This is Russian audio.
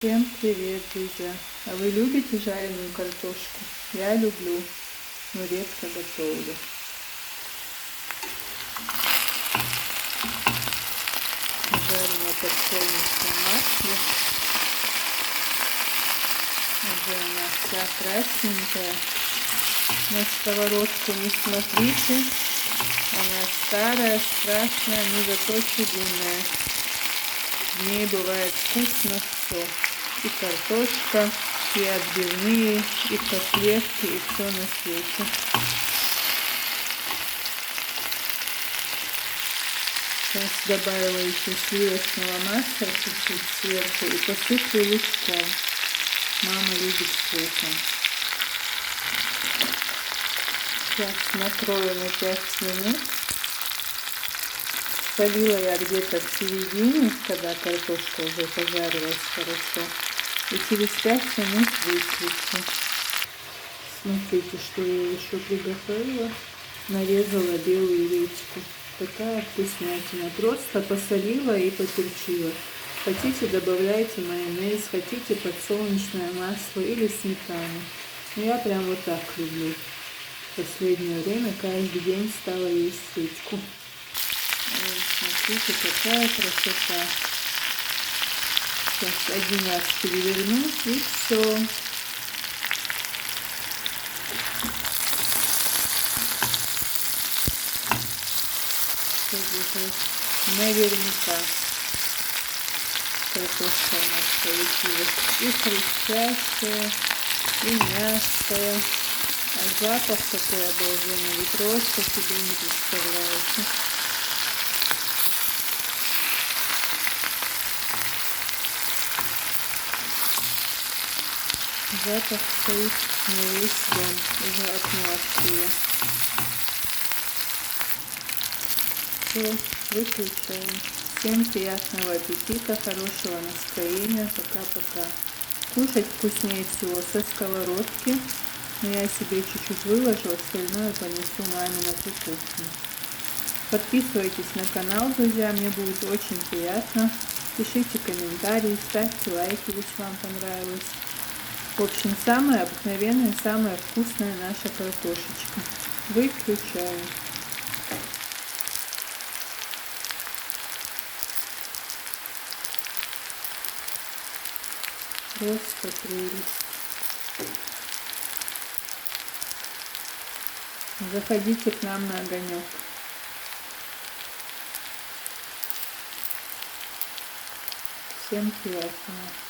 Всем привет, друзья! А вы любите жареную картошку? Я люблю, но редко готовлю. Жарю на подсолнечном масле. Уже она вся красненькая. На сковородку не смотрите. Она старая, страшная, но зато чугунная. В ней бывает вкусно все. И картошка, и отбивные, и котлетки, и все на свете. Сейчас добавила еще сливочного масла чуть-чуть сверху и посыплю лучком. Мама любит с луком. Сейчас накрою на 5 минут. Солила я где-то в середине, когда картошка уже пожарилась хорошо. И через 5 минут выключу. Смотрите, что я еще приготовила. Нарезала белую редьку. Такая вкуснятина. Просто посолила и поперчила. Хотите, добавляйте майонез, хотите подсолнечное масло или сметану. Но я прям вот так люблю. В последнее время каждый день стала есть редьку. Смотрите, какая красота. Сейчас один раз переверну и все. Наверняка картошка у нас получилась и хрустящая, и мягкая. А запах такой обалденный, вы просто себе не представляете. Запах стоит на весь дом, уже окно открыла. Все, выключаем. Всем приятного аппетита, хорошего настроения. Пока-пока. Кушать вкуснее всего со сковородки. Но я себе чуть-чуть выложу, остальное понесу маме на ту кухню. Подписывайтесь на канал, друзья, мне будет очень приятно. Пишите комментарии, ставьте лайки, если вам понравилось. В общем, самая обыкновенная, самая вкусная наша картошечка. Выключаем. Просто прелесть. Заходите к нам на огонек. Всем приятного.